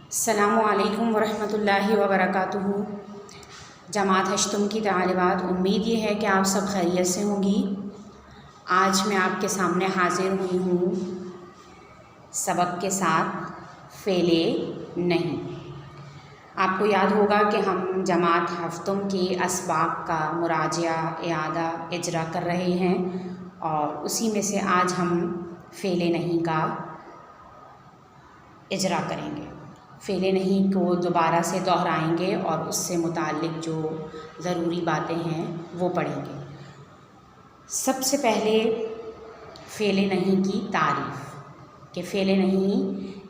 السلام علیکم ورحمۃ اللہ وبرکاتہ۔ جماعت ہشتم کی طالبات، امید یہ ہے کہ آپ سب خیریت سے ہوں گی۔ آج میں آپ کے سامنے حاضر ہوئی ہوں سبق کے ساتھ فعل نہیں۔ آپ کو یاد ہوگا کہ ہم جماعت ہفتم کے اسباق کا مراجعہ، اعادہ، اجرا کر رہے ہیں اور اسی میں سے آج ہم فعل نہیں کا اجرا کریں گے۔ فعل نہیں کو دوبارہ سے دہرائیں گے اور اس سے متعلق جو ضروری باتیں ہیں وہ پڑھیں گے۔ سب سے پہلے فعل نہیں کی تعریف کہ فعل نہیں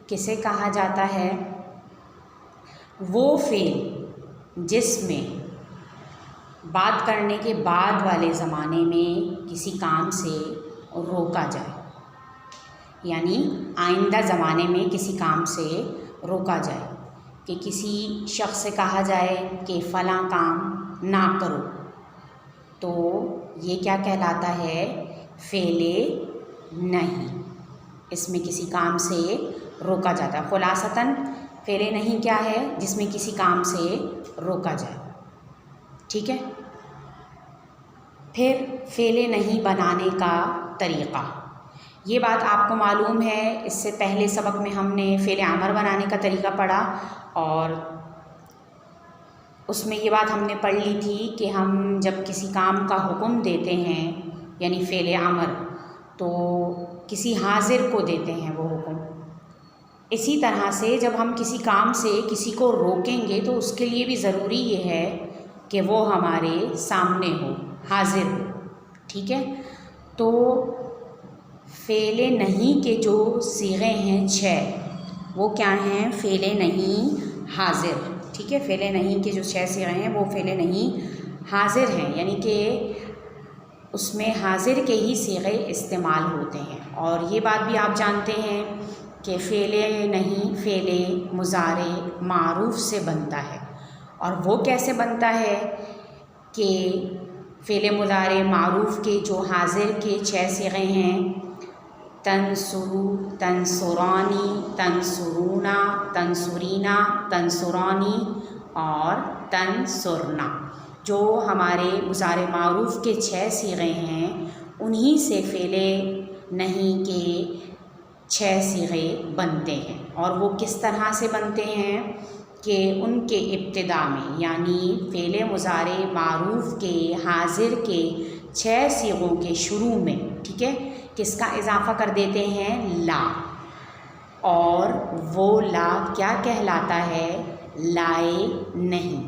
کسے کہا جاتا ہے۔ وہ فعل جس میں بات کرنے کے بعد والے زمانے میں کسی کام سے روکا جائے، یعنی آئندہ زمانے میں کسی کام سے روکا جائے، کہ کسی شخص سے کہا جائے کہ فلاں کام نہ کرو، تو یہ کیا کہلاتا ہے؟ فعل نہیں۔ اس میں کسی کام سے روکا جاتا ہے۔ خلاصتاً فعل نہیں کیا ہے؟ جس میں کسی کام سے روکا جائے، ٹھیک ہے۔ پھر فعل نہیں بنانے کا طریقہ، یہ بات آپ کو معلوم ہے۔ اس سے پہلے سبق میں ہم نے فعل امر بنانے کا طریقہ پڑھا اور اس میں یہ بات ہم نے پڑھ لی تھی کہ ہم جب کسی کام کا حکم دیتے ہیں یعنی فعل امر، تو کسی حاضر کو دیتے ہیں وہ حکم۔ اسی طرح سے جب ہم کسی کام سے کسی کو روکیں گے تو اس کے لیے بھی ضروری یہ ہے کہ وہ ہمارے سامنے ہو، حاضر ہو، ٹھیک ہے۔ تو فعل نہیں کے جو صیغے ہیں 6، وہ کیا ہیں؟ فعل نہیں حاضر، ٹھیک ہے۔ فعل نہیں کے جو 6 صیغے ہیں وہ فعل نہیں حاضر ہیں، یعنی کہ اس میں حاضر کے ہی صیغے استعمال ہوتے ہیں۔ اور یہ بات بھی آپ جانتے ہیں کہ فعل نہیں فعل مضارع معروف سے بنتا ہے۔ اور وہ کیسے بنتا ہے کہ فعل مضارع معروف کے جو حاضر کے 6 صیغے ہیں، تنصرو، تنصرانی، تنصرونا، تنصرینا، تنصرانی اور تنصرنا، جو ہمارے مضارع معروف کے 6 صیغے ہیں، انہی سے فعل نہیں کے 6 صیغے بنتے ہیں۔ اور وہ کس طرح سے بنتے ہیں کہ ان کے ابتدا میں، یعنی فعل مضارع معروف کے حاضر کے 6 صیغوں کے شروع میں، ٹھیک ہے، کس کا اضافہ کر دیتے ہیں؟ لا۔ اور وہ لا کیا کہلاتا ہے؟ لائے نہیں،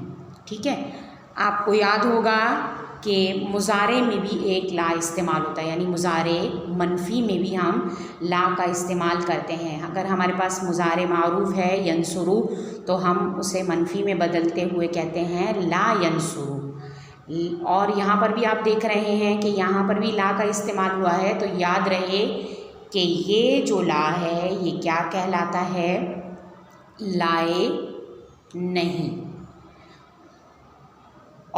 ٹھیک ہے۔ آپ کو یاد ہوگا کہ مضارع میں بھی ایک لا استعمال ہوتا ہے، یعنی مضارع منفی میں بھی ہم لا کا استعمال کرتے ہیں۔ اگر ہمارے پاس مضارع معروف ہے ینصرو، تو ہم اسے منفی میں بدلتے ہوئے کہتے ہیں لا ینصرو۔ اور یہاں پر بھی آپ دیکھ رہے ہیں کہ یہاں پر بھی لا کا استعمال ہوا ہے، تو یاد رہے کہ یہ جو لا ہے یہ کیا کہلاتا ہے؟ لائے نہیں۔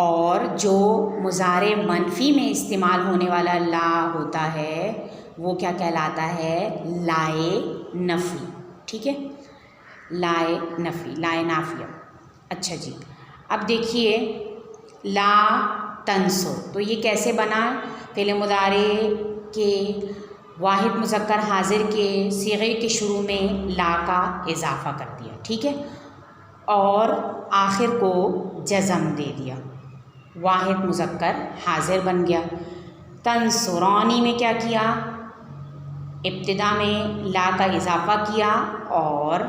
اور جو مضارع منفی میں استعمال ہونے والا لا ہوتا ہے وہ کیا کہلاتا ہے؟ لائے نفی، ٹھیک ہے، لائے نفی، لائے نافیہ۔ اچھا جی، اب دیکھیے لا تنصر، تو یہ کیسے بنا؟ فعل مضارع کے واحد مذکر حاضر کے صیغے کے شروع میں لا کا اضافہ کر دیا، ٹھیک ہے، اور آخر کو جزم دے دیا، واحد مذکر حاضر بن گیا۔ تنصرانی میں کیا کیا؟ ابتدا میں لا کا اضافہ کیا اور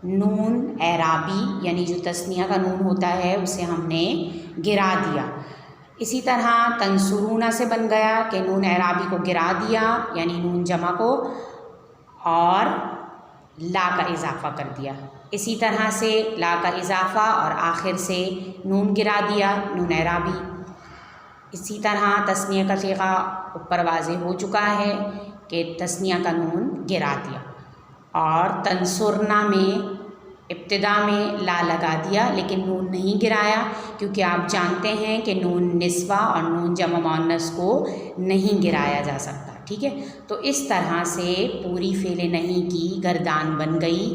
نون اعرابی یعنی جو تثنیہ کا نون ہوتا ہے اسے ہم نے گرا دیا۔ اسی طرح تنصرونا سے بن گیا کہ نون اعرابی کو گرا دیا یعنی نون جمع کو، اور لا کا اضافہ کر دیا۔ اسی طرح سے لا کا اضافہ اور آخر سے نون گرا دیا، نون اعرابی۔ اسی طرح تثنیہ کا صیغہ اوپر واضح ہو چکا ہے کہ تثنیہ کا نون گرا دیا۔ اور تنصرنا میں ابتدا میں لا لگا دیا لیکن نون نہیں گرایا، کیونکہ آپ جانتے ہیں کہ نون نسوہ اور نون جمع مؤنث کو نہیں گرایا جا سکتا، ٹھیک ہے۔ تو اس طرح سے پوری فعل نہیں کی گردان بن گئی۔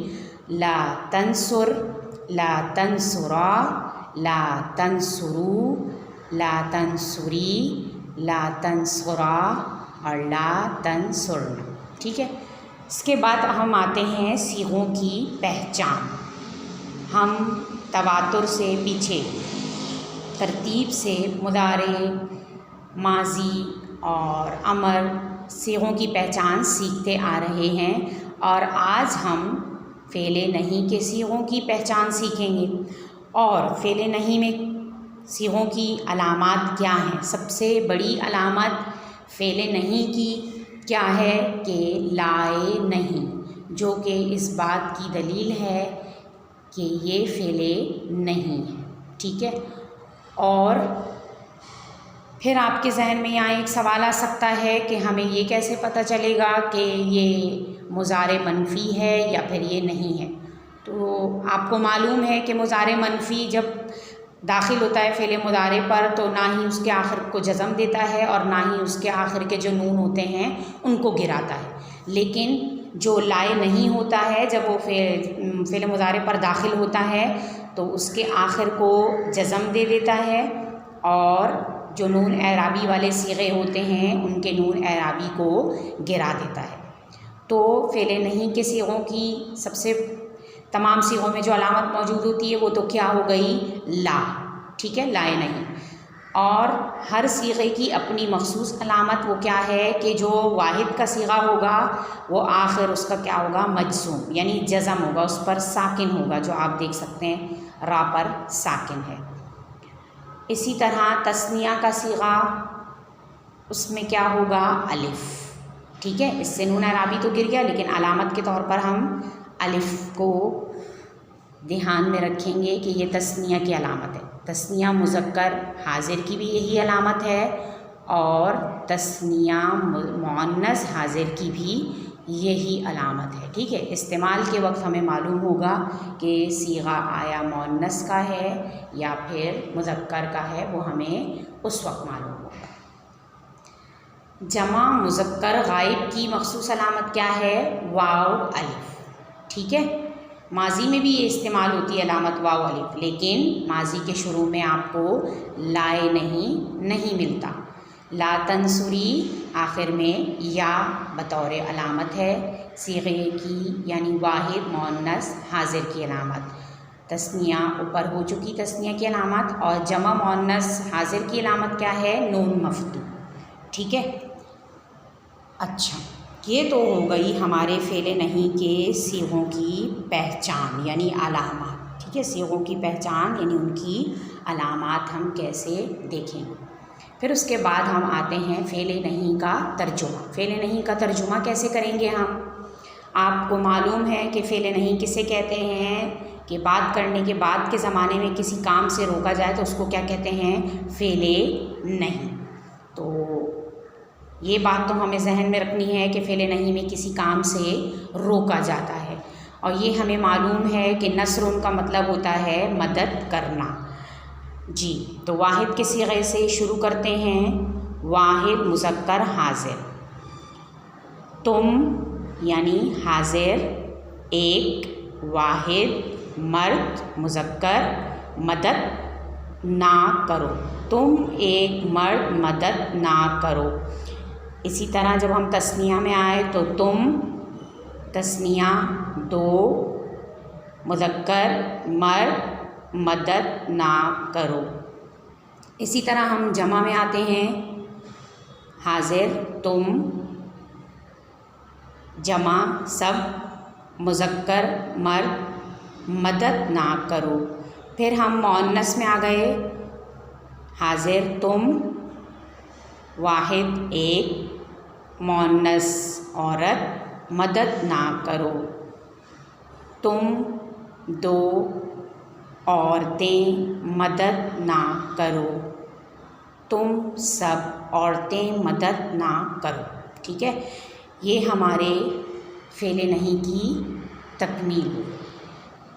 لا تنصر، لا تنصرا، لا تنصرو، لا تنصری، لا تنصرا اور لا تنصرن. ٹھیک ہے. اس کے بعد ہم آتے ہیں صیغوں کی پہچان. ہم تواتر سے پیچھے ترتیب سے مضارع، ماضی اور امر صیغوں کی پہچان سیکھتے آ رہے ہیں، اور آج ہم فعل نہیں کے صیغوں کی پہچان سیکھیں گے. اور فعل نہیں میں صیغوں کی علامات کیا ہیں؟ سب سے بڑی علامت فعل نہیں کی کیا ہے کہ لائے نہیں، جو کہ اس بات کی دلیل ہے کہ یہ فعل نہیں ہے. ٹھیک ہے. اور پھر آپ کے ذہن میں یہاں ایک سوال آ سکتا ہے کہ ہمیں یہ کیسے پتہ چلے گا کہ یہ مضارع منفی ہے یا پھر یہ نہیں ہے؟ تو آپ کو معلوم ہے کہ مضارع منفی جب داخل ہوتا ہے فعل مضارع پر تو نہ ہی اس کے آخر کو جزم دیتا ہے اور نہ ہی اس کے آخر کے جو نون ہوتے ہیں ان کو گراتا ہے. لیکن جو لائے نہیں ہوتا ہے جب وہ فعل مضارع پر داخل ہوتا ہے تو اس کے آخر کو جزم دے دیتا ہے، اور جو نون اعرابی والے صیغے ہوتے ہیں ان کے نون اعرابی کو گرا دیتا ہے. تو فعل نہیں کے صیغوں کی سب سے تمام صیغوں میں جو علامت موجود ہوتی ہے وہ تو کیا ہو گئی؟ لا. ٹھیک ہے. لائے نہیں. اور ہر صیغے کی اپنی مخصوص علامت وہ کیا ہے کہ جو واحد کا صیغہ ہوگا وہ آخر اس کا کیا ہوگا؟ مجزوم، یعنی جزم ہوگا، اس پر ساکن ہوگا، جو آپ دیکھ سکتے ہیں را پر ساکن ہے. اسی طرح تثنیہ کا صیغہ اس میں کیا ہوگا؟ الف. ٹھیک ہے. اس سے نون اعرابی تو گر گیا لیکن علامت کے طور پر ہم الف کو دھیان میں رکھیں گے کہ یہ تثنیہ کی علامت ہے. تثنیہ مذکر حاضر کی بھی یہی علامت ہے، اور تثنیہ مؤنث حاضر کی بھی یہی علامت ہے. ٹھیک ہے. استعمال کے وقت ہمیں معلوم ہوگا کہ صیغہ آیا مؤنث کا ہے یا پھر مذکر کا ہے، وہ ہمیں اس وقت معلوم ہوگا. جمع مذکر غائب کی مخصوص علامت کیا ہے؟ واو الف. ٹھیک ہے. ماضی میں بھی یہ استعمال ہوتی ہے علامت واو الف، لیکن ماضی کے شروع میں آپ کو لائے نہیں ملتا. لا تنصری آخر میں یا بطور علامت ہے صیغے کی، یعنی واحد مؤنث حاضر کی علامت. تثنیہ اوپر ہو چکی تثنیہ کی علامت، اور جمع مؤنث حاضر کی علامت کیا ہے؟ نون مفتوح. ٹھیک ہے. اچھا، یہ تو ہو گئی ہمارے فعل نہیں کے صیغوں کی پہچان یعنی علامات. ٹھیک ہے. صیغوں کی پہچان یعنی ان کی علامات ہم کیسے دیکھیں گے. پھر اس کے بعد ہم آتے ہیں فعل نہیں کا ترجمہ. فعل نہیں کا ترجمہ کیسے کریں گے ہم؟ آپ کو معلوم ہے کہ فعل نہیں کسے کہتے ہیں کہ بات کرنے کے بعد کے زمانے میں کسی کام سے روکا جائے تو اس کو کیا کہتے ہیں؟ فعل نہیں. تو یہ بات تو ہمیں ذہن میں رکھنی ہے کہ فعل نہیں میں کسی کام سے روکا جاتا ہے. اور یہ ہمیں معلوم ہے کہ نصر ان کا مطلب ہوتا ہے مدد کرنا. جی، تو واحد کے صیغے سے شروع کرتے ہیں. واحد مذکر حاضر. تم یعنی حاضر ایک واحد مرد مذکر مدد نہ کرو. تم ایک مرد مدد نہ کرو. اسی طرح جب ہم تثنیہ میں آئے تو تم تثنیہ دو مذکر مرد مدد نہ کرو. اسی طرح ہم جمع میں آتے ہیں. حاضر تم جمع سب مذکر مرد مدد نہ کرو. پھر ہم مؤنث میں آ گئے. حاضر تم واحد ایک مؤنث عورت مدد نہ کرو. تم دو عورتیں مدد نہ کرو. تم سب عورتیں مدد نہ کرو. ٹھیک ہے. یہ ہمارے فعل نہیں کی تکمیل.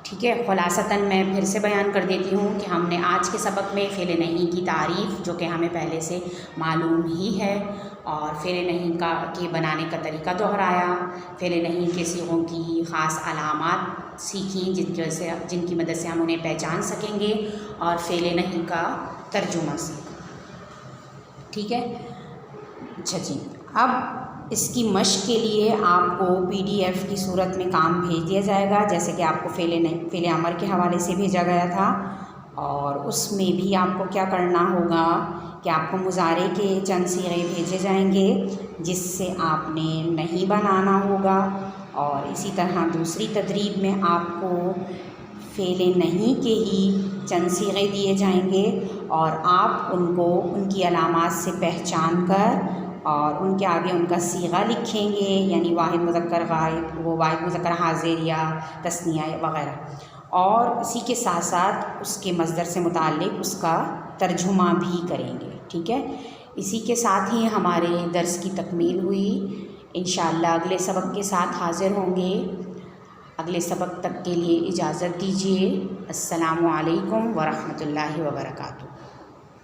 ٹھیک ہے. خلاصتاً میں پھر سے بیان کر دیتی ہوں کہ ہم نے آج کے سبق میں فعل نہیں کی تعریف، جو کہ ہمیں پہلے سے معلوم ہی ہے، اور فعل نہیں کے بنانے کا طریقہ دہرایا. فعل نہیں کے صیغوں کی خاص علامات سیکھیں جن کی مدد سے ہم انہیں پہچان سکیں گے اور فعل نہیں کا ترجمہ سیکھیں. ٹھیک ہے. اچھا جی، اب اس کی مشق کے لیے آپ کو PDF کی صورت میں کام بھیج دیا جائے گا، جیسے کہ آپ کو فعل امر کے حوالے سے بھیجا گیا تھا، اور اس میں بھی آپ کو کیا کرنا ہوگا کہ آپ کو مضارع کے چند صیغے بھیجے جائیں گے جس سے آپ نے نہیں بنانا ہوگا، اور اسی طرح دوسری تدریب میں آپ کو فعل نہیں کے ہی چند صیغے دیے جائیں گے، اور آپ ان کو ان کی علامات سے پہچان کر اور ان کے آگے ان کا صیغہ لکھیں گے، یعنی واحد مذکر غائب، وہ واحد مذکر حاضر یا تثنیہ وغیرہ، اور اسی کے ساتھ ساتھ اس کے مصدر سے متعلق اس کا ترجمہ بھی کریں گے. ٹھیک ہے. اسی کے ساتھ ہی ہمارے درس کی تکمیل ہوئی. انشاءاللہ اگلے سبق کے ساتھ حاضر ہوں گے. اگلے سبق تک کے لیے اجازت دیجیے. السلام علیکم ورحمۃ اللہ وبرکاتہ.